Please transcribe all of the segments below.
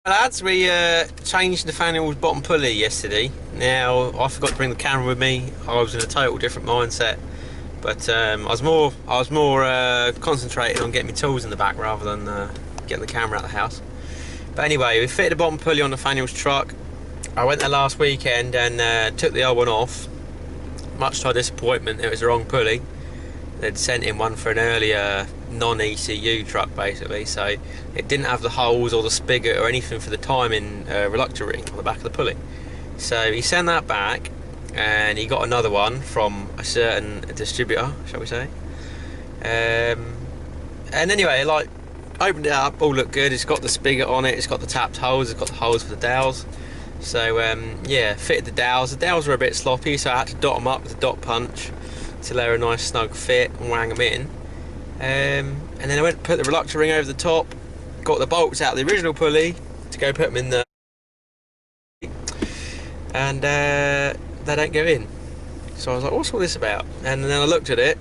Lads, we changed Nathaniel's bottom pulley yesterday. Now, I forgot to bring the camera with me. I was in a total different mindset, but I was more concentrated on getting my tools in the back rather than getting the camera out of the house. But anyway, we fitted the bottom pulley on Nathaniel's truck. I went there last weekend and took the old one off. Much to our disappointment, it was the wrong pulley. They'd sent in one for an earlier non-ECU truck basically, so it didn't have the holes or the spigot or anything for the timing reluctor ring on the back of the pulley. So he sent that back and he got another one from a certain distributor, shall we say. And anyway, like, opened it up, all looked good. It's got the spigot on it, it's got the tapped holes, it's got the holes for the dowels. So yeah, fitted the dowels. The dowels were a bit sloppy, so I had to dot them up with a dot punch till they're a nice snug fit and wang them in. And then I went to put the reluctor ring over the top, got the bolts out of the original pulley to go put them in the, and they don't go in. So I was like, what's all this about? And then I looked at it,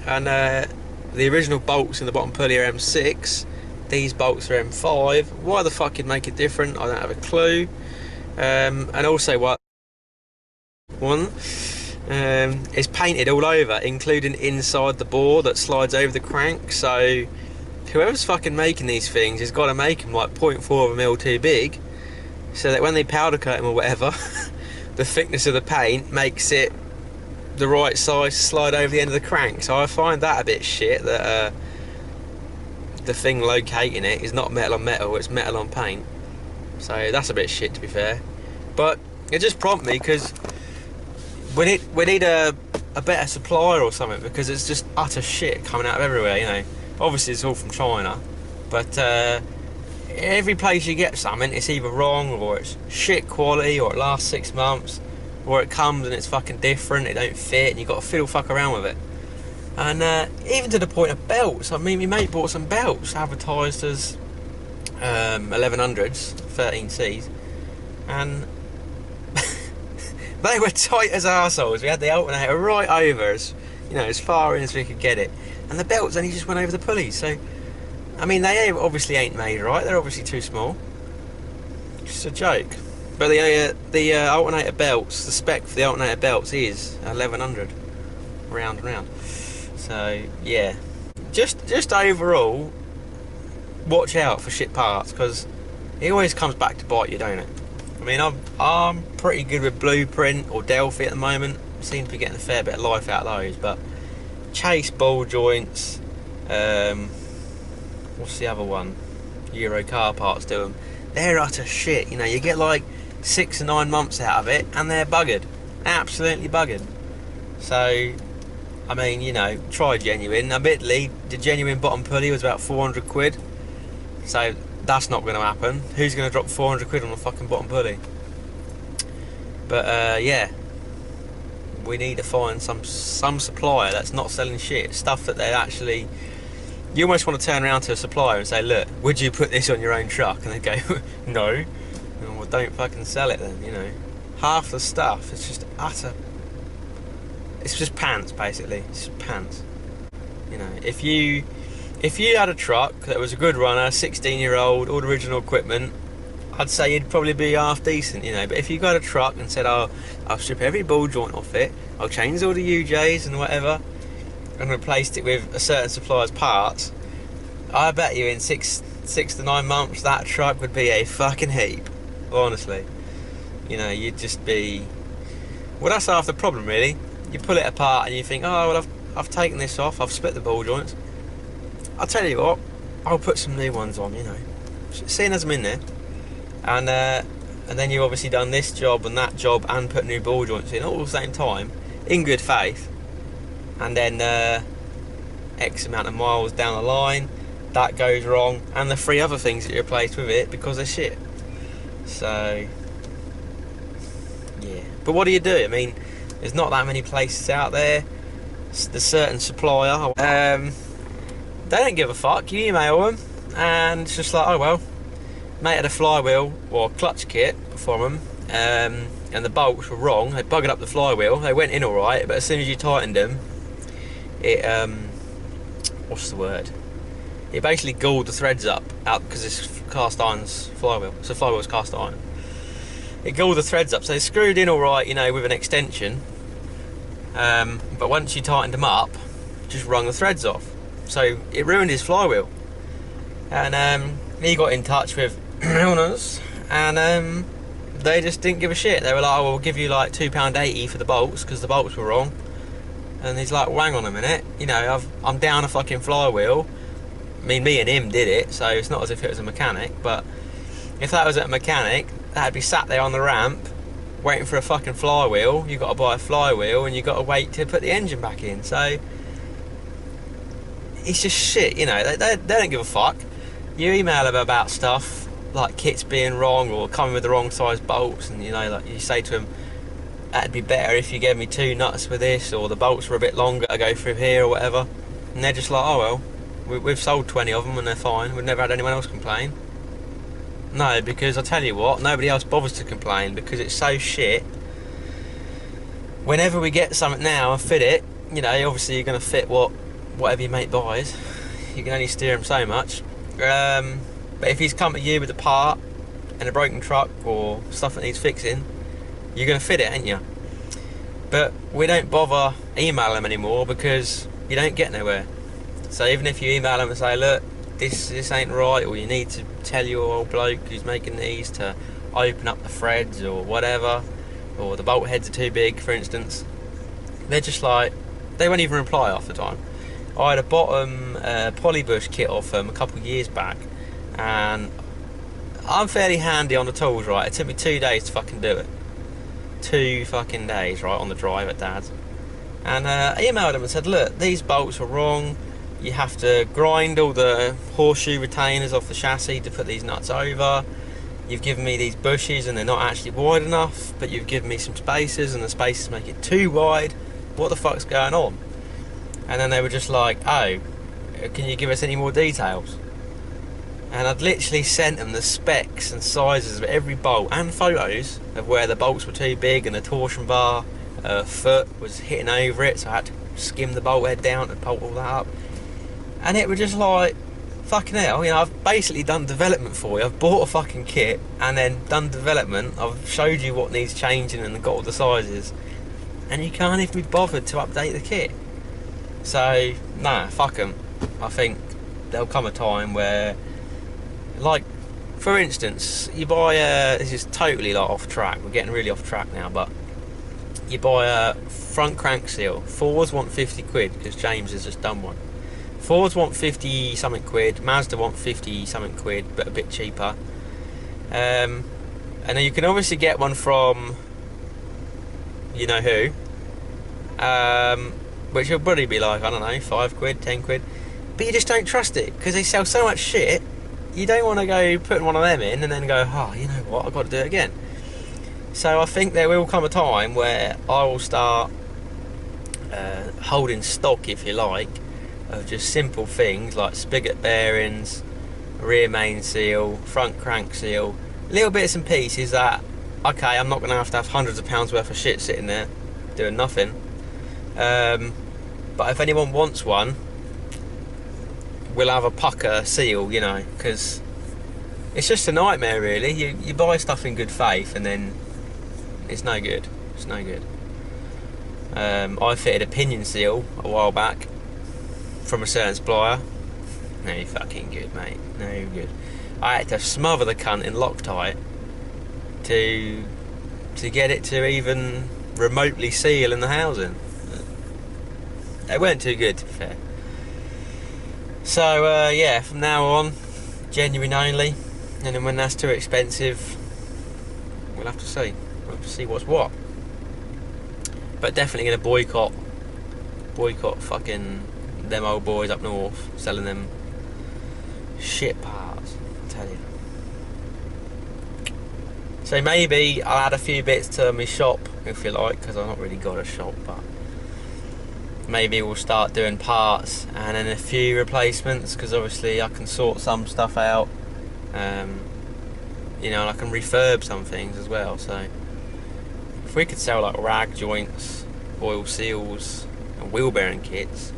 and the original bolts in the bottom pulley are M6, these bolts are M5. Why the fuck you'd make it different, I don't have a clue. And also what one is painted all over, including inside the bore that slides over the crank. So whoever's fucking making these things has got to make them like 0.4 of a mil too big, so that when they powder coat them or whatever, the thickness of the paint makes it the right size to slide over the end of the crank. So I find that a bit shit, that the thing locating it is not metal on metal, it's metal on paint. So that's a bit shit, to be fair. But it just prompted me, because we need a better supplier or something, because it's just utter shit coming out of everywhere, you know. Obviously it's all from China, but every place you get something, it's either wrong, or it's shit quality, or it lasts 6 months, or it comes and it's fucking different, it don't fit, and you've got to fiddle fuck around with it. And even to the point of belts. I mean, my mate bought some belts advertised as 1100s, 13Cs, and they were tight as arseholes. We had the alternator right over, as you know, as far in as we could get it, and the belts only just went over the pulleys. So, I mean, they obviously ain't made right. They're obviously too small. Just a joke. But the alternator belts, the spec for the alternator belts is 1100, round and round. So yeah, just overall, watch out for shit parts, because it always comes back to bite you, don't it? I mean, I'm pretty good with Blueprint or Delphi at the moment. Seem to be getting a fair bit of life out of those, but Chase ball joints, what's the other one? Euro car parts do them. They're utter shit. You know, you get like 6 or 9 months out of it, and they're buggered, absolutely buggered. So, I mean, you know, try genuine. Admittedly, the genuine bottom pulley was about 400 quid. So that's not going to happen. Who's going to drop 400 quid on a fucking bottom pulley? But yeah, we need to find some supplier that's not selling shit, stuff that they're actually, you almost want to turn around to a supplier and say, look, would you put this on your own truck? And they go, no. Well, don't fucking sell it then, you know. Half the stuff is just utter, it's just pants, basically. It's just pants. You know, if you had a truck that was a good runner, 16-year-old, all original equipment, I'd say you'd probably be half decent, you know. But if you got a truck and said, oh, I'll strip every ball joint off it, I'll change all the UJs and whatever, and replaced it with a certain supplier's parts, I bet you in six to 9 months that truck would be a fucking heap, honestly. You know, you'd just be, well, that's half the problem, really. You pull it apart and you think, oh, well, I've taken this off, I've split the ball joints. I'll tell you what, I'll put some new ones on, you know, seeing as I'm in there. And then you've obviously done this job and that job and put new ball joints in all at the same time, in good faith. And then X amount of miles down the line, that goes wrong, and the 3 other things that you replaced with it because they're shit. So, yeah. But what do you do? I mean, there's not that many places out there. The certain supplier, they don't give a fuck. You email them, and it's just like, oh well, mate had a flywheel or clutch kit from them, and the bolts were wrong. They buggered up the flywheel. They went in all right, but as soon as you tightened them, it what's the word? It basically galled the threads up out because it's cast iron's flywheel. So flywheel's cast iron. It galled the threads up. So they screwed in all right, you know, with an extension. But once you tightened them up, just wrung the threads off. So it ruined his flywheel. And he got in touch with owners, and they just didn't give a shit. They were like, "Oh, we'll give you like £2.80 for the bolts because the bolts were wrong." And he's like, well, "Hang on a minute, you know, I'm down a fucking flywheel. I mean, me and him did it, so it's not as if it was a mechanic. But if that was a mechanic, that'd be sat there on the ramp waiting for a fucking flywheel. You got to buy a flywheel, and you got to wait to put the engine back in. So it's just shit, you know. They don't give a fuck. You email them about stuff like kits being wrong or coming with the wrong size bolts, and you know, like you say to them, that'd be better if you gave me 2 nuts for this, or the bolts were a bit longer to go through here or whatever. And they're just like, oh well, we've sold 20 of them and they're fine. We've never had anyone else complain. No, because I tell you what, nobody else bothers to complain because it's so shit. Whenever we get something now and fit it, you know, obviously you're going to fit whatever your mate buys. You can only steer him so much. But if he's come to you with a part and a broken truck or stuff that needs fixing, you're going to fit it, ain't you? But we don't bother emailing them anymore because you don't get nowhere. So even if you email them and say, look, this ain't right, or you need to tell your old bloke who's making these to open up the threads or whatever, or the bolt heads are too big, for instance, they're just like, they won't even reply half the time. I had a bottom polybush kit off them a couple of years back, and I'm fairly handy on the tools, right? It took me 2 days to fucking do it. 2 fucking days, right, on the drive at Dad's. And I emailed them and said, look, these bolts are wrong. You have to grind all the horseshoe retainers off the chassis to put these nuts over. You've given me these bushes and they're not actually wide enough, but you've given me some spacers and the spacers make it too wide. What the fuck's going on? And then they were just like, oh, can you give us any more details? And I'd literally sent them the specs and sizes of every bolt and photos of where the bolts were too big and the torsion bar foot was hitting over it, so I had to skim the bolt head down and bolt all that up. And it was just like, fucking hell, you know, I've basically done development for you. I've bought a fucking kit and then done development. I've showed you what needs changing and got all the sizes, and you can't even be bothered to update the kit. So, nah, fuck them. I think there'll come a time where, like, for instance, you buy this is totally like off track, we're getting really off track now, but you buy a front crank seal. Fords want 50 quid because James has just done one. Fords want 50 something quid, Mazda want 50 something quid, but a bit cheaper. And then you can obviously get one from you know who, which will probably be like, I don't know, 5 quid, 10 quid, but you just don't trust it because they sell so much shit. You don't want to go putting one of them in and then go, oh, you know what, I've got to do it again. So I think there will come a time where I will start holding stock, if you like, of just simple things like spigot bearings, rear main seal, front crank seal, little bits and pieces that, okay, I'm not going to have hundreds of pounds worth of shit sitting there doing nothing. But if anyone wants one, we'll have a pucker seal, you know, because it's just a nightmare really. You buy stuff in good faith and then it's no good. It's no good. I fitted a pinion seal a while back from a certain supplier. No fucking good, mate. No good. I had to smother the cunt in Loctite to get it to even remotely seal in the housing. They weren't too good, to be fair. So yeah, from now on, genuine only, and then when that's too expensive, we'll have to see. We'll have to see what's what. But definitely going to boycott fucking them old boys up north selling them shit parts, I tell you. So maybe I'll add a few bits to my shop, if you like, because I've not really got a shop, but maybe we'll start doing parts and then a few replacements, because obviously I can sort some stuff out, you know, and I can refurb some things as well. So if we could sell like rag joints, oil seals and wheel bearing kits,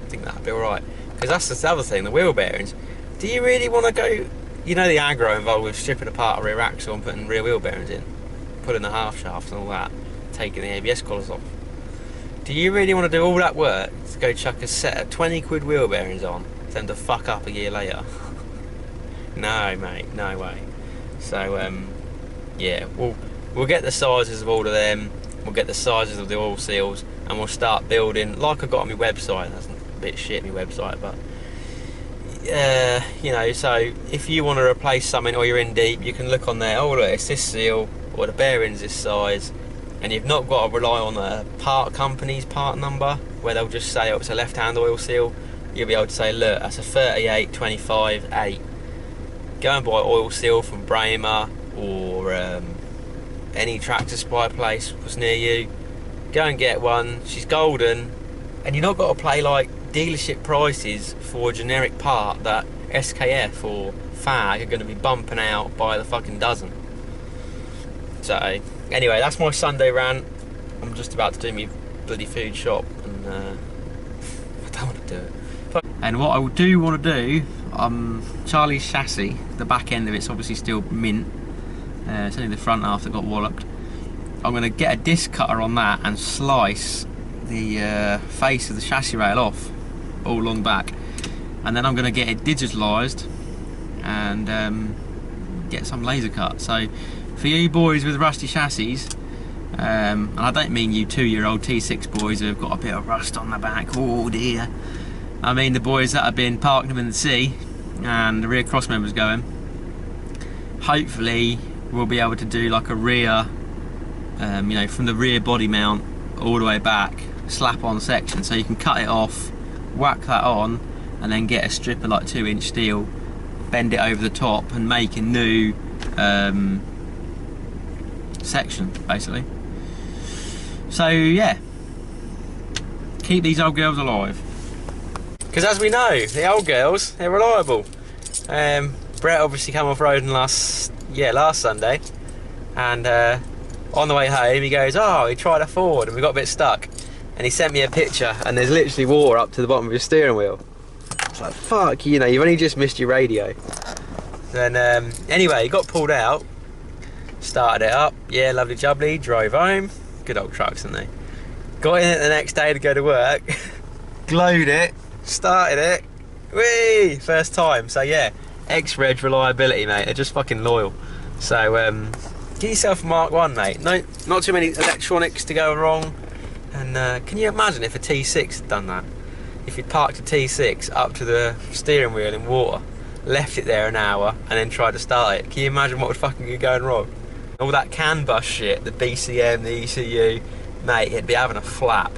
I think that'd be alright. Because that's the other thing, the wheel bearings. Do you really want to go, you know, the aggro involved with stripping apart a rear axle and putting rear wheel bearings in, putting the half shaft and all that, taking the ABS collars off. Do you really want to do all that work to go chuck a set of 20 quid wheel bearings on for them to fuck up a year later? No, mate, no way. So, yeah, we'll get the sizes of all of them, we'll get the sizes of the oil seals, and we'll start building, like I got on my website. That's a bit shit, my website, but, you know, so if you want to replace something or you're in deep, you can look on there, oh look, it's this seal, or the bearing's this size, and you've not got to rely on a part company's part number where they'll just say, oh, it's a left-hand oil seal. You'll be able to say, look, that's a 38 25 8. Go and buy oil seal from Bramer or any tractor supply place was near you. Go and get one. She's golden, and you've not got to pay like dealership prices for a generic part that SKF or FAG are going to be bumping out by the fucking dozen. So anyway, that's my Sunday rant. I'm just about to do my bloody food shop, and I don't want to do it. And what I do want to do, Charlie's chassis, the back end of it's obviously still mint. It's only the front half that got walloped. I'm going to get a disc cutter on that and slice the face of the chassis rail off, all along back. And then I'm going to get it digitalised and get some laser cut. So for you boys with rusty chassis, and I don't mean you 2-year-old T6 boys who have got a bit of rust on the back, oh dear. I mean the boys that have been parking them in the sea and the rear cross members going. Hopefully we'll be able to do like a rear, you know, from the rear body mount all the way back, slap on section, so you can cut it off, whack that on, and then get a strip of like 2-inch steel, bend it over the top and make a new section basically. So yeah, keep these old girls alive, because as we know, the old girls, they're reliable. Brett obviously came off roading last Sunday, and on the way home he goes, oh, he tried a Ford and we got a bit stuck, and he sent me a picture and there's literally water up to the bottom of your steering wheel. It's like, fuck, you know, you've only just missed your radio. Then anyway, he got pulled out, started it up, yeah, lovely jubbly, drove home. Good old trucks, aren't they? Got in it the next day to go to work, glowed it, started it, whee, first time. So yeah, X-Reg reliability, mate, they're just fucking loyal. So get yourself a Mark 1, mate. No, not too many electronics to go wrong. And can you imagine if a T6 had done that? If you'd parked a T6 up to the steering wheel in water, left it there an hour, and then tried to start it. Can you imagine what would fucking be going wrong? All that CAN bus shit, the BCM, the ECU, mate, it'd be having a flap.